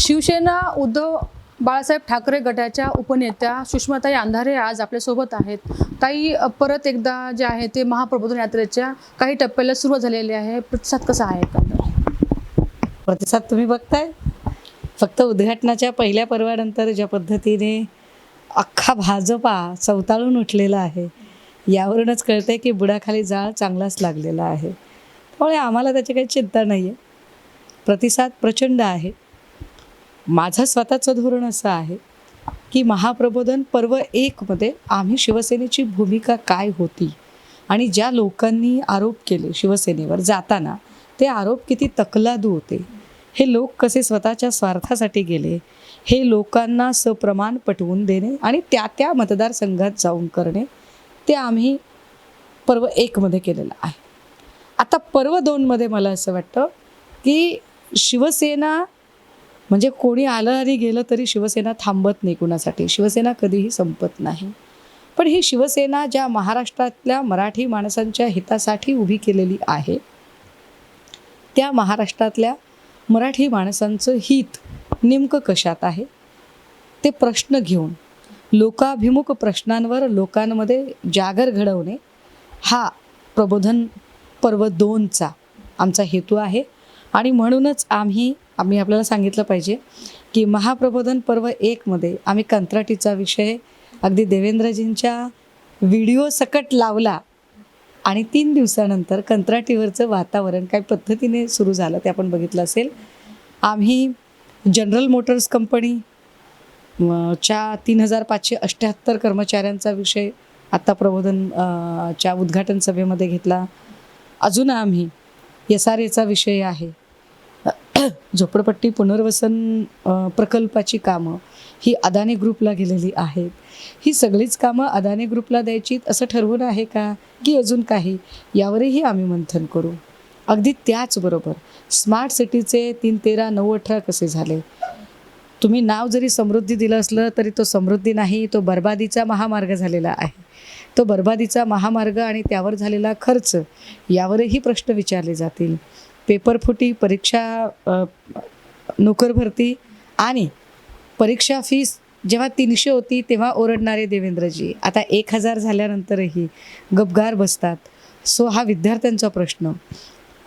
शिवसेना उद्धव बाळासाहेब ठाकरे गटाच्या उपनेत्या सुषमाताई अंधारे आज आपल्यासोबत आहेत. ताई, परत एकदा जे आहे ते महाप्रबोधन यात्रेच्या काही टप्प्याला सुरुवात झालेली आहे. प्रतिसाद कसा आहे एकंदर? प्रतिसाद तुम्ही बघताय. फक्त उद्घाटनाच्या पहिल्या पर्वानंतर ज्या पद्धतीने अख्खा भाजपा चवताळून उठलेला आहे, यावरूनच कळतंय की बुडाखाली जाळ चांगलाच लागलेला आहे. त्यामुळे आम्हाला त्याची काही चिंता नाही आहे. प्रतिसाद प्रचंड आहे. माझं स्वतःचं धोरण असं आहे की महाप्रबोधन पर्व 1मध्ये आम्ही शिवसेनेची भूमिका काय होती आणि ज्या लोकांनी आरोप केले शिवसेनेवर जाताना, ते आरोप किती तकलादू होते, हे लोक कसे स्वतःच्या स्वार्थासाठी गेले, हे लोकांना सप्रमाण पटवून देणे आणि त्या मतदारसंघात जाऊन करणे, ते आम्ही पर्व 1मध्ये केलेलं आहे. आता पर्व 2मध्ये मला असं वाटतं की शिवसेना म्हणजे कोणी आलं आणि गेलं तरी शिवसेना थांबत नाही कुणासाठी. शिवसेना कधीही संपत नाही. पण ही शिवसेना ज्या महाराष्ट्रातल्या मराठी माणसांच्या हितासाठी उभी केलेली आहे, त्या महाराष्ट्रातल्या मराठी माणसांचं हित नेमकं कशात आहे, ते प्रश्न घेऊन लोकाभिमुख प्रश्नांवर लोकांमध्ये जागर घडवणे, हा प्रबोधन पर्व 2चा आमचा हेतू आहे. आणि म्हणूनच आम्ही आपल्याला सांगितलं पाहिजे की महाप्रबोधन पर्व 1मध्ये आम्ही कंत्राटीचा विषय अगदी देवेंद्रजींच्या व्हिडिओ सकट लावला आणि 3 दिवसानंतर कंत्राटीवरचं वातावरण काय पद्धतीने सुरू झालं ते आपण बघितलं असेल. आम्ही जनरल मोटर्स कंपनी च्या 3578 कर्मचाऱ्यांचा विषय आत्ता प्रबोधन च्या उद्घाटन सभेमध्ये घेतला. अजून आम्ही SRAचा विषय आहे, झोपडपट्टी पुनर्वसन प्रकल्पाची कामं ही अदानी ग्रुपला गेलेली आहेत. ही सगळीच कामं अदानी ग्रुपला द्यायची असं ठरवून आहे का, की अजून काही, यावरही आम्ही मंथन करू. अगदी त्याचबरोबर स्मार्ट सिटीचे 3, 13, 9, 18 कसे झाले. तुम्ही नाव जरी समृद्धी दिलं असलं तरी तो समृद्धी नाही, तो बर्बादीचा महामार्ग झालेला आहे. तो बर्बादीचा महामार्ग आणि त्यावर झालेला खर्च, यावरही प्रश्न विचारले जातील. पेपरफुटी, परीक्षा, नोकर भरती आणि परीक्षा फीस जेव्हा 300 होती तेव्हा ओरडणारे देवेंद्रजी आता 1000 झाल्यानंतरही गपगार बसतात. सो हा विद्यार्थ्यांचा प्रश्न.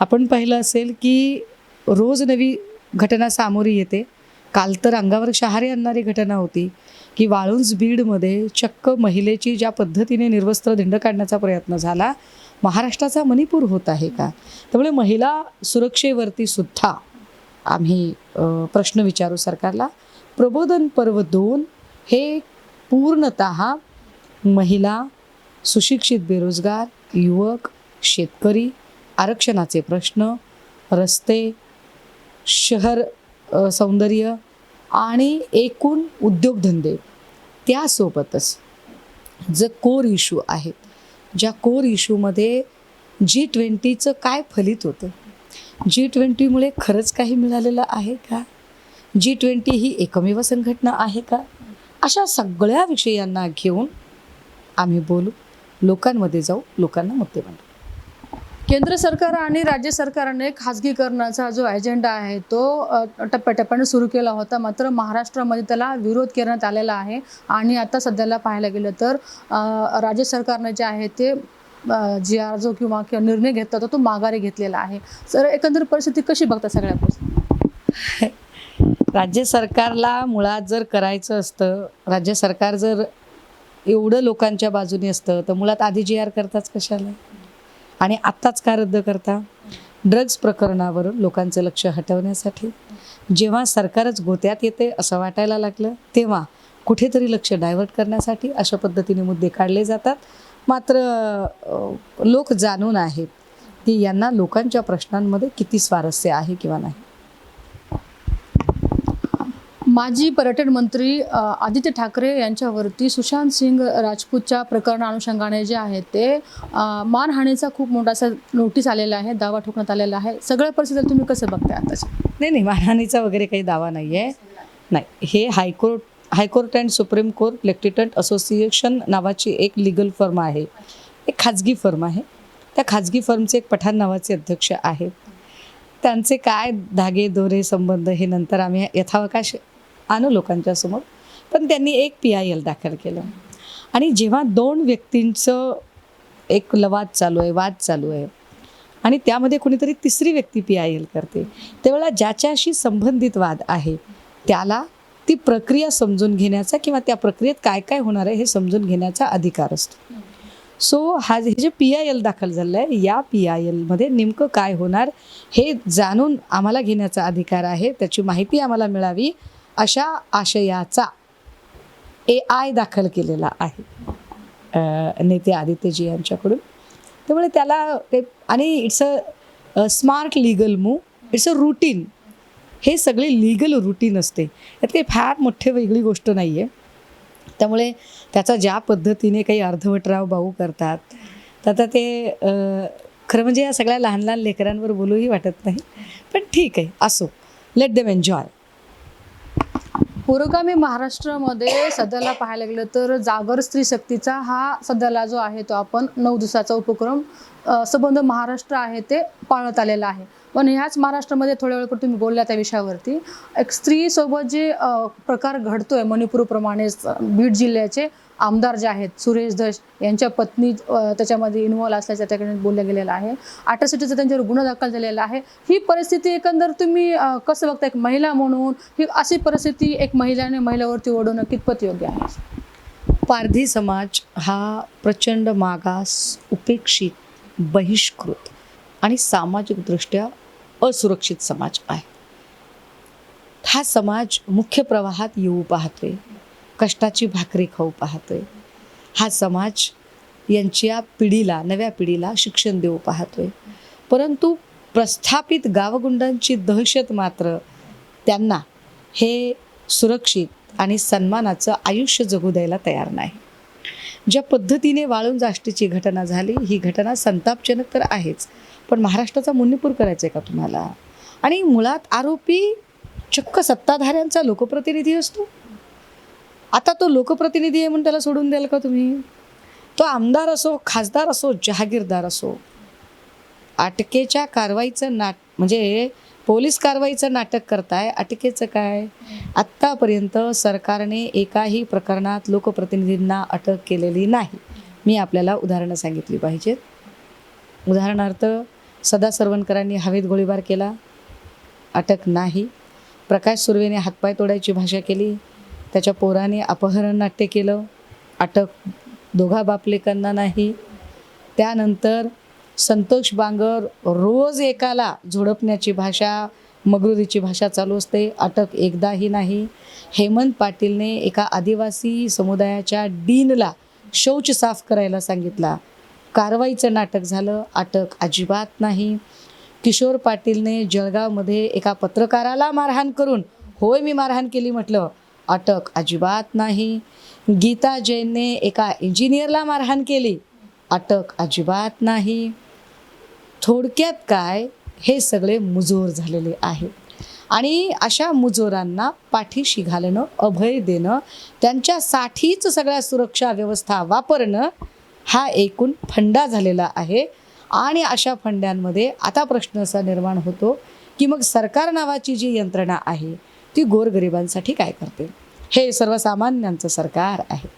आपण पाहिलं असेल की रोज नवी घटना सामोरी येते. काल तर अंगावर शहारे आणणारी घटना होती की वाळुंज बीडमध्ये चक्क महिलेची ज्या पद्धतीने निर्वस्त्र धिंड काढण्याचा प्रयत्न झाला. महाराष्ट्राचा मणिपूर होत आहे का? त्यामुळे महिला सुरक्षेवरती सुद्धा आम्ही प्रश्न विचारू सरकारला. प्रबोधन पर्व 2 हे पूर्णतः महिला, सुशिक्षित बेरोजगार, युवक, शेतकरी, आरक्षणाचे प्रश्न, रस्ते, शहर सौंदर्य आणि एकूण उद्योगधंदे, त्यासोबतच जे कोर इश्यू आहेत, ज्या कोर इश्यूमध्ये G20चं काय फलित होतं, G20मुळे खरंच काही मिळालेलं आहे का, G20 ही एकमेव संघटना आहे का, अशा सगळ्या विषयांना घेऊन आम्ही बोलू, लोकांमध्ये जाऊ, लोकांना मुद्दे मांडू. केंद्र सरकार आणि राज्य सरकारने खाजगीकरणाचा जो अजेंडा आहे तो टप्प्याटप्प्याने सुरू केला होता. मात्र महाराष्ट्रामध्ये त्याला विरोध करण्यात आलेला आहे आणि आता सध्याला पाहायला गेलं तर राज्य सरकारने जे आहे ते जो किंवा निर्णय घेतला होता तो माघारी घेतलेला आहे. तर एकंदर परिस्थिती कशी बघता सगळ्या गोष्टी? राज्य सरकारला मुळात जर करायचं असतं, राज्य सरकार जर एवढं लोकांच्या बाजूने असतं तर मुळात आधी GR करताच कशाला आणि आत्ताच का रद्द करता? ड्रग्ज प्रकरणावरून लोकांचं लक्ष हटवण्यासाठी. जेव्हा सरकारच गोत्यात येते असं वाटायला लागलं तेव्हा कुठेतरी लक्ष डायव्हर्ट करण्यासाठी अशा पद्धतीने मुद्दे काढले जातात. मात्र लोक जाणून आहेत की यांना लोकांच्या प्रश्नांमध्ये किती स्वारस्य आहे किंवा नाही. माजी पर्यटन मंत्री आदित्य ठाकरे यांच्यावरती सुशांत सिंग राजपूतच्या प्रकरणा अनुषंगाने जे आहे ते मानहानीचा खूप मोठा असा नोटीस आलेला आहे, दावा ठोकण्यात आलेला आहे. सगळ्या परिस्थितीला तुम्ही कसं बघताय आताच्या? नाही, मानहानीचा वगैरे काही दावा नाही आहे. नाही, हे high court and supreme court litigant association नावाची एक लीगल फर्म आहे, एक खाजगी फर्म आहे. त्या खाजगी फर्मचे एक पठाण नावाचे अध्यक्ष आहेत. त्यांचे काय धागे दोरे संबंध हे नंतर आम्ही यथावकाश आणू लोकांच्या समोर. पण त्यांनी एक PIL दाखल केलं आणि जेव्हा दोन व्यक्तींचं एक वाद चालू आहे आणि त्यामध्ये कोणीतरी तिसरी व्यक्ती PIL करते, त्यावेळेला ज्याच्याशी संबंधित वाद आहे त्याला ती प्रक्रिया समजून घेण्याचा किंवा त्या प्रक्रियेत काय काय होणार आहे हे समजून घेण्याचा अधिकार असतो. सो हे जे PIL दाखल झालं आहे, या PILमध्ये नेमकं काय होणार हे जाणून आम्हाला घेण्याचा अधिकार आहे, त्याची माहिती आम्हाला मिळावी अशा आशयाचा AI दाखल केलेला आहे नेते आदित्यजी यांच्याकडून. त्यामुळे त्याला ते आणि it's a smart legal move, it's a routine. हे सगळे लिगल रूटीन असते, यात काही फार मोठी वेगळी गोष्ट नाही आहे. त्यामुळे त्याचा ज्या पद्धतीने काही अर्धवटराव भाऊ करतात तर आता ते खरं म्हणजे या सगळ्या लहान लहान लेकरांवर बोलूही वाटत नाही. पण ठीक आहे, असो, लेट देम एन्जॉय. पुरोगामी महाराष्ट्रामध्ये सध्याला पाहायला गेलं तर जागर स्त्री शक्तीचा हा सध्याला जो आहे तो आपण 9 दिवसाचा उपक्रम संबंध महाराष्ट्र आहे ते पाळत आलेला आहे. पण ह्याच महाराष्ट्रामध्ये थोड्या वेळापूर्वी तुम्ही बोलल्या त्या विषयावरती एक स्त्रीसोबत जे प्रकार घडतोय मणिपूरप्रमाणेच बीड जिल्ह्याचे आमदार जे आहेत सुरेश धस यांच्या पत्नी त्याच्यामध्ये इन्व्हॉल्व असल्याचं त्याकडे बोललं गेलेलं आहे. अॅट्रॉसिटीचा त्यांच्यावर गुन्हा दाखल झालेला आहे. ही परिस्थिती एकंदर तुम्ही कसं बघता, एक महिला म्हणून ही अशी परिस्थिती एक महिलाने महिलावरती ओढवणं कितपत योग्य आहे? पारधी समाज हा प्रचंड मागास, उपेक्षित, बहिष्कृत आणि सामाजिकदृष्ट्या असुरक्षित समाज आहे. हा समाज मुख्य प्रवाहात येऊ पाहतोय, कष्टाची भाकरी खाऊ पाहतोय. हा समाज यांच्या पिढीला, नव्या पिढीला शिक्षण देऊ पाहतोय. परंतु प्रस्थापित गावगुंडांची दहशत मात्र त्यांना हे सुरक्षित आणि सन्मानाचं आयुष्य जगू द्यायला तयार नाही. ज्या पद्धतीने वाळूंज आष्टीची घटना झाली, ही घटना संतापजनक तर आहेच, पण महाराष्ट्राचा मुन्नीपूर करायचा आहे का तुम्हाला? आणि मुळात आरोपी चक्क सत्ताधाऱ्यांचा लोकप्रतिनिधी असतो. आता तो लोकप्रतिनिधी आहे म्हणून त्याला सोडून द्याल का तुम्ही? तो आमदार असो, खासदार असो, जहागीरदार असो. अटकेच्या कारवाईचं म्हणजे पोलीस कारवाईचं नाटक करताय, अटकेचं काय? आत्तापर्यंत सरकारने एकाही प्रकरणात लोकप्रतिनिधींना अटक केलेली नाही. मी आपल्याला उदाहरणं सांगितली पाहिजेत. उदाहरणार्थ सदा सरवणकरांनी हवेत गोळीबार केला, अटक नाही. प्रकाश सुर्वेने हातपाय तोडायची भाषा केली, त्याच्या पोराने अपहरण नाट्य केलं, अटक दोघा बापलेकांना नाही. त्यानंतर संतोष बांगर रोज एकाला झोडपण्याची भाषा, मगरुरीची भाषा चालू असते, अटक एकदाही नाही. हेमंत पाटीलने एका आदिवासी समुदायाच्या डीनला शौच साफ करायला सांगितला, कारवाईचं नाटक झालं, अटक अजिबात नाही. किशोर पाटीलने जळगावमध्ये एका पत्रकाराला मारहाण करून होय मी मारहाण केली म्हटलं, अटक अजिबात नाही. गीता जैनने एका इंजिनियरला मारहाण केली, अटक अजिबात नाही. थोडक्यात काय, हे सगळे मुजोर झालेले आहेत. आणि अशा मुजोरांना पाठीशी घालणं, अभय देणं, त्यांच्यासाठीच सगळ्या सुरक्षा व्यवस्था वापरणं हा एकूण फंडा झालेला आहे. आणि अशा फंड्यांमध्ये आता प्रश्न असा निर्माण होतो की मग सरकार नावाची जी यंत्रणा आहे ती गोरगरिबांसाठी काय करते? हे सर्वसामान्यांचं सरकार आहे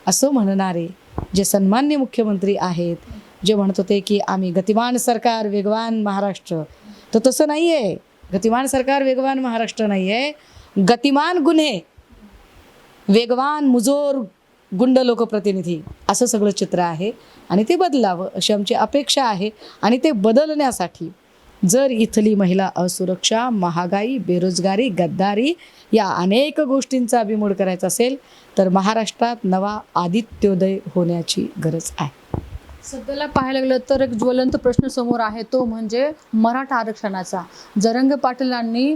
असं म्हणणारे जे सन्मान्य मुख्यमंत्री आहेत, जे म्हणत होते की आम्ही गतिमान सरकार, वेगवान महाराष्ट्र, तर तसं नाही आहे. गतिमान सरकार, वेगवान महाराष्ट्र नाही आहे. गतिमान गुन्हे, वेगवान मुजोर गुंड लोकप्रतिनिधी, असं सगळं चित्र आहे. आणि ते बदलावं अशी आमची अपेक्षा आहे. आणि ते बदलण्यासाठी जर इथली महिला असुरक्षा, महागाई, बेरोजगारी, गद्दारी या अनेक गोष्टींचा बिमोड करायचा असेल तर महाराष्ट्रात नवा आदित्योदय होण्याची गरज आहे. सध्याला पाहायला गेलं तर एक ज्वलंत प्रश्न समोर आहे, तो म्हणजे मराठा आरक्षणाचा. जरंगे पाटीलांनी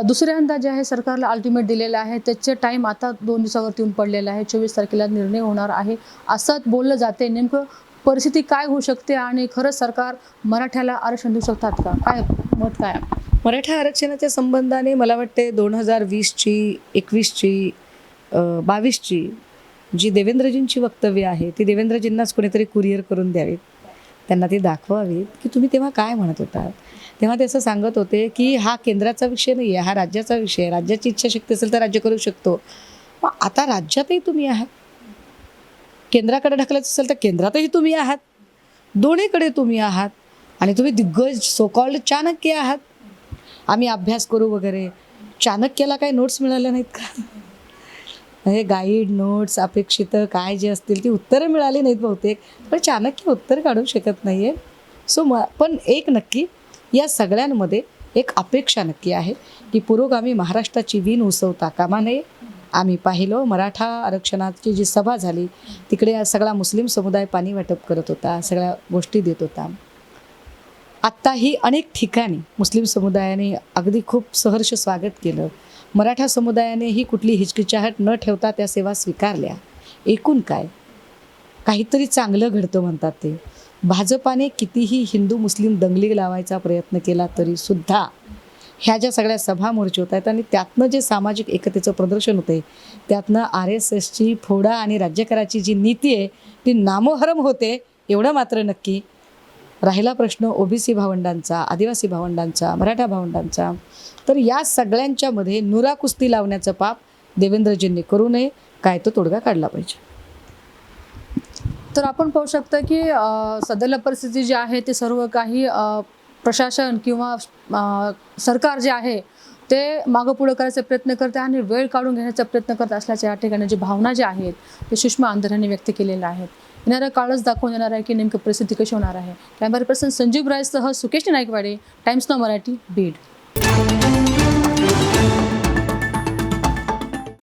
दुसऱ्यांदा जे आहे सरकारला अल्टिमेट दिलेलं आहे, त्याचे टाईम आता 2 दिवसावरती येऊन पडलेला आहे. 24 तारखेला निर्णय होणार आहे असं बोललं जाते. नेमकं परिस्थिती काय होऊ शकते आणि खरंच सरकार मराठ्याला आरक्षण देऊ शकतात का? काय मत काय? मराठा आरक्षणाच्या संबंधाने मला वाटते 2020ची, 21ची, 22ची जी देवेंद्रजींची वक्तव्य आहे ती देवेंद्रजींनाच कोणीतरी कुरिअर करून द्यावीत. त्यांना ती दाखवावी की तुम्ही तेव्हा काय म्हणत होतात. तेव्हा ते असं सांगत होते की हा केंद्राचा विषय नाही आहे, हा राज्याचा विषय आहे. राज्याची इच्छाशक्ती असेल तर राज्य करू शकतो. मग आता राज्यातही तुम्ही आहात, केंद्राकडे ढकलायचं असेल तर केंद्रातही तुम्ही आहात, दोन्हीकडे तुम्ही आहात आणि तुम्ही दिग्गज सोकॉल्ड चाणक्य आहात. आम्ही अभ्यास करू वगैरे. चाणक्याला काही नोट्स मिळाल्या नाहीत का? हे गाईड नोट्स अपेक्षित काय जे असतील ती उत्तरं मिळाली नाहीत बहुतेक, पण चाणक्य उत्तर काढू शकत नाही आहे. सो पण एक नक्की या सगळ्यांमध्ये एक अपेक्षा नक्की आहे की पुरोगामी महाराष्ट्राची वीण उसवता कामा नये. आम्ही पाहिलं मराठा आरक्षणाची जी सभा झाली तिकडे सगळा मुस्लिम समुदाय पाणी वाटप करत होता, सगळ्या गोष्टी देत होता. आत्ताही अनेक ठिकाणी मुस्लिम समुदायाने अगदी खूप सहर्ष स्वागत केलं. मराठा समुदायानेही कुठली हिचकिचाहट न ठेवता त्या सेवा स्वीकारल्या. एकूण काय काहीतरी चांगलं घडतं म्हणतात ते. भाजपाने कितीही हिंदू मुस्लिम दंगली लावायचा प्रयत्न केला तरी सुद्धा ह्या ज्या सगळ्या सभा मोर्चे होत आहेत आणि त्यातनं जे सामाजिक एकतेचं प्रदर्शन होते त्यातनं RSSची फोडा आणि राज्यकराची जी नीती आहे ती नामोहरम होते. एवढं मात्र नक्की. राहिला प्रश्न OBC भावंडांचा, आदिवासी भावंडांचा, मराठा भावंडांचा, तर या सगळ्यांच्यामध्ये नुरा कुस्ती लावण्याचं पाप देवेंद्रजींनी करू नये. काय तो तोडगा काढला पाहिजे. तर आपण पाहू शकता की सध्याला परिस्थिती जी आहे ते सर्व काही प्रशासन किंवा सरकार जे आहे ते मागं पुढं करायचा प्रयत्न करते आणि वेळ काढून घेण्याचा प्रयत्न करत असल्याच्या या ठिकाणी जी भावना ज्या आहेत ते सुषमा अंधारे यांनी व्यक्त केलेल्या आहेत. येणारा काळच दाखवून देणार आहे की नेमकं परिस्थिती कशी होणार आहे. कॅमेरा पर्सन संजीव रायसह सुकेश नाईकवाडे, टाइम्स नाऊ मराठी, बीड.